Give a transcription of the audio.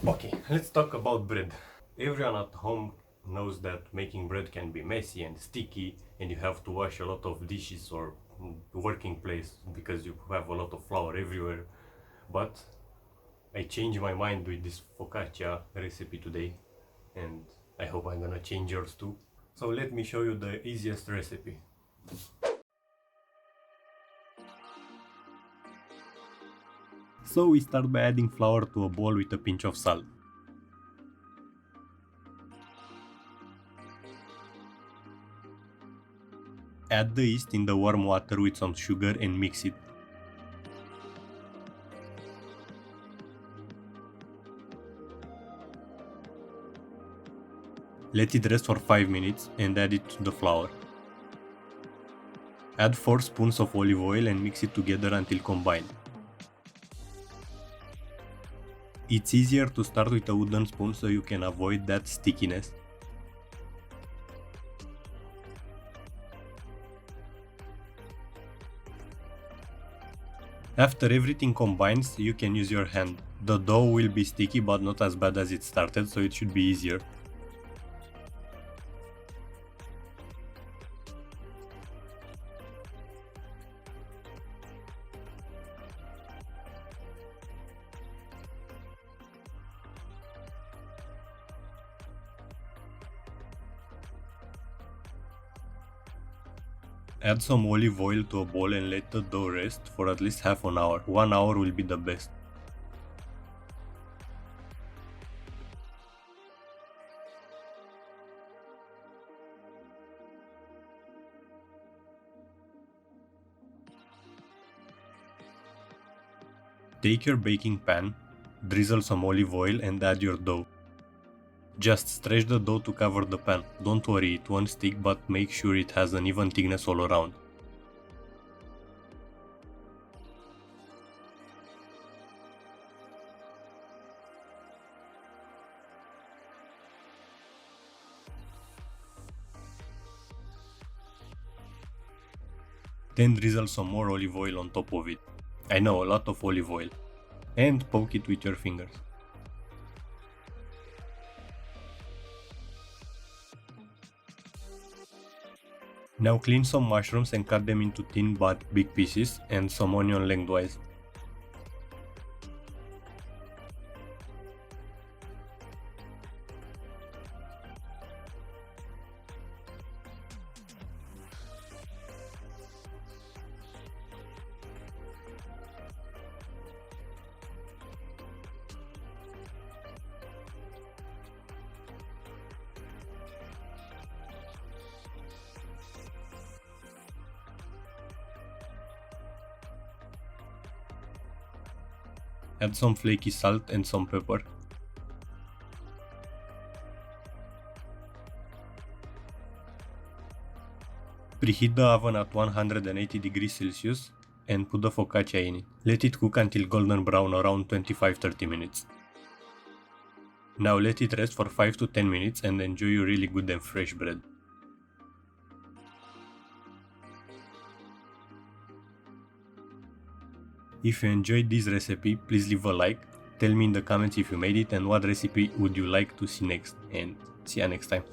Okay, let's talk about bread. Everyone at home knows that making bread can be messy and sticky, and you have to wash a lot of dishes or working place because you have a lot of flour everywhere. But I changed my mind with this focaccia recipe today, and I hope I'm gonna change yours too. So let me show you the easiest recipe. So we start by adding flour to a bowl with a pinch of salt. Add the yeast in the warm water with some sugar and mix it. Let it rest for 5 minutes and add it to the flour. Add 4 spoons of olive oil and mix it together until combined. It's easier to start with a wooden spoon so you can avoid that stickiness. After everything combines, you can use your hand. The dough will be sticky but not as bad as it started, so it should be easier. Add some olive oil to a bowl and let the dough rest for at least half an hour. 1 hour will be the best. Take your baking pan, drizzle some olive oil and add your dough. Just stretch the dough to cover the pan. Don't worry, it won't stick, but make sure it has an even thickness all around. Then drizzle some more olive oil on top of it. I know, a lot of olive oil. And poke it with your fingers. Now clean some mushrooms and cut them into thin but big pieces, and some onion lengthwise. Add some flaky salt and some pepper. Preheat the oven at 180 degrees Celsius and put the focaccia in it. Let it cook until golden brown, around 25-30 minutes. Now let it rest for 5 to 10 minutes and enjoy your really good and fresh bread. If you enjoyed this recipe, please leave a like, tell me in the comments if you made it and what recipe would you like to see next, and see you next time.